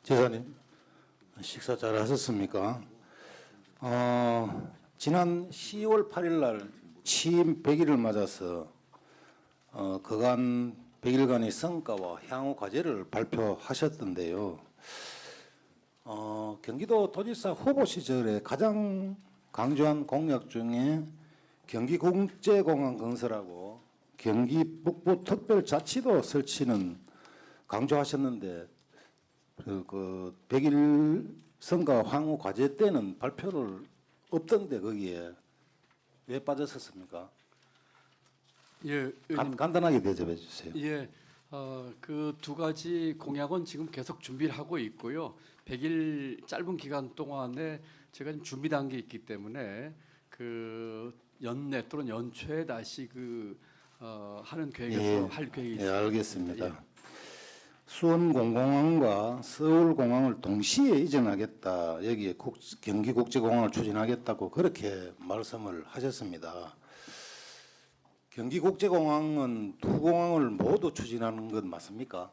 지사님, 식사 잘 하셨습니까? 지난 10월 8일 날 취임 100일을 맞아서 그간 100일간의 성과와 향후 과제를 발표하셨던데요. 경기도 도지사 후보 시절에 가장 강조한 공약 중에 경기국제공항 건설하고 경기 북부 특별자치도 설치는 강조하셨는데 그 100일 성과 향후 과제 때는 발표를 없던데 거기에 왜 빠졌었습니까? 예, 간단하게 대접해 주세요. 예, 그 두 가지 공약은 지금 계속 준비를 하고 있고요. 100일 짧은 기간 동안에 제가 지금 준비 단계에 있기 때문에 그 연내 또는 연초에 다시 하는 계획에서 할 계획이 예, 있습니다. 알겠습니다. 예. 수원 공공항과 서울 공항을 동시에 이전하겠다. 여기에 경기국제공항을 추진하겠다고 그렇게 말씀을 하셨습니다. 경기국제공항은 두 공항을 모두 추진하는 건 맞습니까?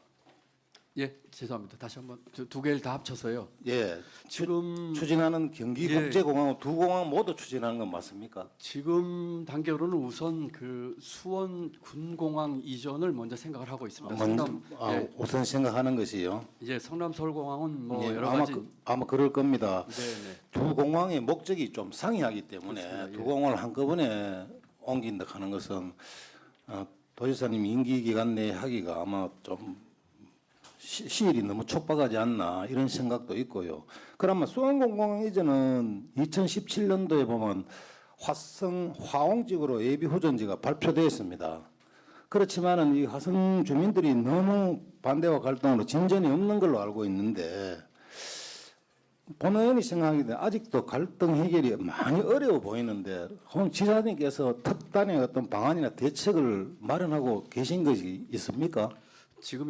예, 죄송합니다. 다시 한번 두 개를 다 합쳐서요. 예. 지금 추진하는 경기국제공항 두 공항 모두 추진하는 건 맞습니까? 지금 단계로는 우선 그 수원 군공항 이전을 먼저 생각을 하고 있습니다. 예, 우선 생각하는 것이요. 예, 성남 서울공항은 뭐 예, 여러 가지 아마 그럴 겁니다. 네네. 두 공항의 목적이 좀 상이하기 때문에 그렇습니다. 두 예. 공항을 한꺼번에 옮긴다 하는 것은 도지사님 임기 기간 내에 하기가 아마 좀 시일이 너무 촉박하지 않나 이런 생각도 있고요. 그러면 수원공항 이전은 2017년도에 보면 화홍지구로 예비 후전지가 발표되어 있습니다. 그렇지만은 이 화성 주민들이 너무 반대와 갈등으로 진전이 없는 걸로 알고 있는데 본의원이 생각하기에 아직도 갈등 해결이 많이 어려워 보이는데 홍 지사님께서 특단의 어떤 방안이나 대책을 마련하고 계신 것이 있습니까? 지금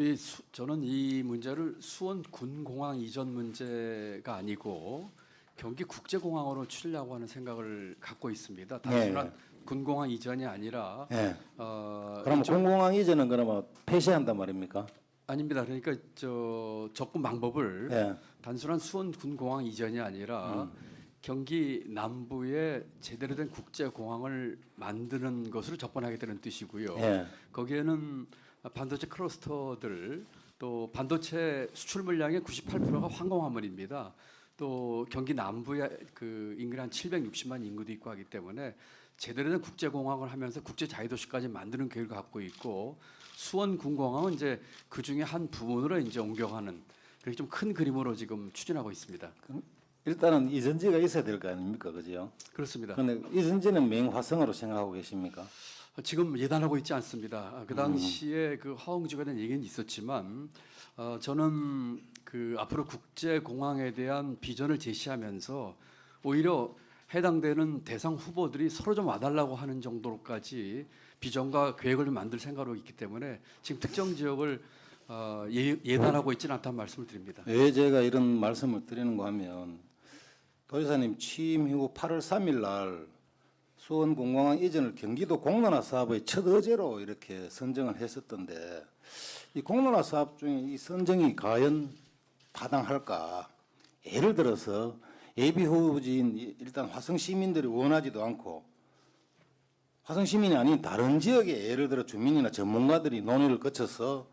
저는 이 문제를 수원 군공항 이전 문제가 아니고 경기 국제공항으로 추리려고 하는 생각을 갖고 있습니다. 단순한 군공항 이전이 아니라 네. 그럼 군공항 이전은 그러면 폐쇄한단 말입니까? 아닙니다. 그러니까 접근 방법을 예. 단순한 수원 군공항 이전이 아니라 경기 남부에 제대로 된 국제공항을 만드는 것으로 접근하게 되는 뜻이고요. 예. 거기에는 반도체 클러스터들 또 반도체 수출 물량의 98%가 항공화물입니다. 또 경기 남부에 그 인근에 한 760만 인구도 있고 하기 때문에 제대로 된 국제공항을 하면서 국제 자유도시까지 만드는 계획을 갖고 있고 수원 군공항은 이제 그 중에 한 부분으로 이제 옮겨가는 그렇게 좀 큰 그림으로 지금 추진하고 있습니다. 일단은 이전지가 있어야 될 거 아닙니까, 그죠? 그렇습니다. 그런데 이전지는 맹화성으로 생각하고 계십니까? 지금 예단하고 있지 않습니다. 그 당시에 그 화홍지구에 대한 얘기는 있었지만 저는 그 앞으로 국제공항에 대한 비전을 제시하면서 오히려 해당되는 대상 후보들이 서로 좀 와달라고 하는 정도로까지 비전과 계획을 만들 생각으로 있기 때문에 지금 특정 지역을 예단하고 있지는 않다는 말씀을 드립니다. 왜 제가 이런 말씀을 드리는가 하면 도지사님 취임 이후 8월 3일 날 수원 공공항 이전을 경기도 공론화 사업의 첫 의제로 이렇게 선정을 했었던데 이 공론화 사업 중에 이 선정이 과연 타당할까? 예를 들어서 예비 후보지인 일단 화성 시민들이 원하지도 않고 화성 시민이 아닌 다른 지역에 예를 들어 주민이나 전문가들이 논의를 거쳐서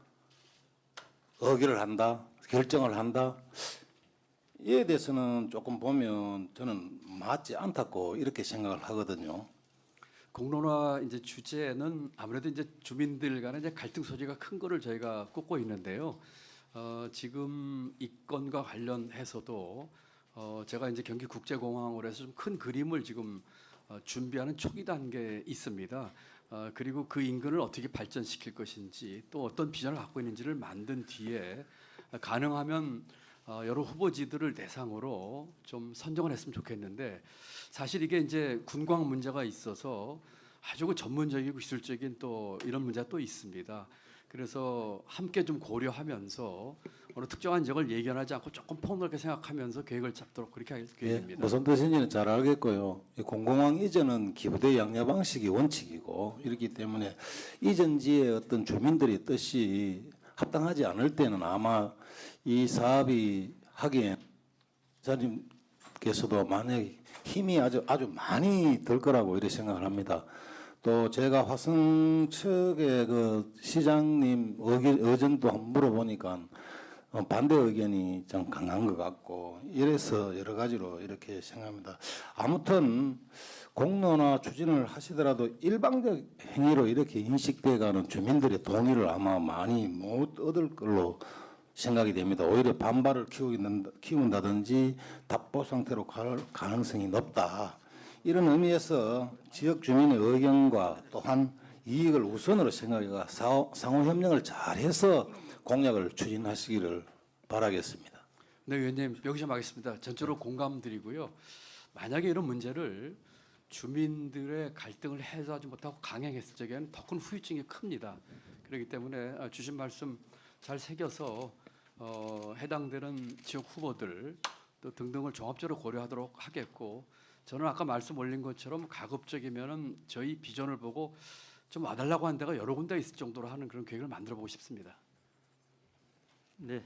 의결을 한다, 결정을 한다. 이에 대해서는 조금 보면 저는 맞지 않다고 이렇게 생각을 하거든요. 공론화 이제 주제는 아무래도 이제 주민들 간의 이제 갈등 소지가 큰 거를 저희가 꼽고 있는데요. 지금 이 건과 관련해서도 제가 이제 경기 국제공항으로 해서 좀 큰 그림을 지금 준비하는 초기 단계에 있습니다. 그리고 그 인근을 어떻게 발전시킬 것인지 또 어떤 비전을 갖고 있는지를 만든 뒤에 가능하면 여러 후보지들을 대상으로 좀 선정을 했으면 좋겠는데 사실 이게 이제 군광 문제가 있어서 아주 그 전문적이고 기술적인 또 이런 문제가 또 있습니다. 그래서 함께 좀 고려하면서 어느 특정한 지역을 예견하지 않고 조금 폭넓게 생각하면서 계획을 잡도록 그렇게 할 계획입니다. 무슨 뜻인지는 잘 알겠고요. 이 공공항 이전은 기부대 양려 방식이 원칙이고 이렇기 때문에 이전지의 어떤 주민들의 뜻이 합당하지 않을 때는 아마 이 사업이 하기엔 기자님께서도 만약에 힘이 아주 많이 들 거라고 이렇게 생각을 합니다. 또 제가 화성 측의 그 시장님 의견도 한번 물어보니까 반대 의견이 좀 강한 것 같고 이래서 여러 가지로 이렇게 생각합니다. 아무튼 공론화 추진을 하시더라도 일방적 행위로 이렇게 인식돼가는 주민들의 동의를 아마 많이 못 얻을 걸로 생각이 됩니다. 오히려 반발을 키운다든지 답보 상태로 갈 가능성이 높다. 이런 의미에서 지역 주민의 의견과 또한 이익을 우선으로 생각해가 상호 협력을 잘해서 공약을 추진하시기를 바라겠습니다. 네, 의원님 여기서 마겠습니다. 전적으로 공감드리고요. 만약에 이런 문제를 주민들의 갈등을 해소하지 못하고 강행했을 적에는 더 큰 후유증이 큽니다. 그렇기 때문에 주신 말씀 잘 새겨서 해당되는 지역 후보들 또 등등을 종합적으로 고려하도록 하겠고, 저는 아까 말씀 올린 것처럼 가급적이면은 저희 비전을 보고 좀 와달라고 한 데가 여러 군데 있을 정도로 하는 그런 계획을 만들어 보고 싶습니다. 네.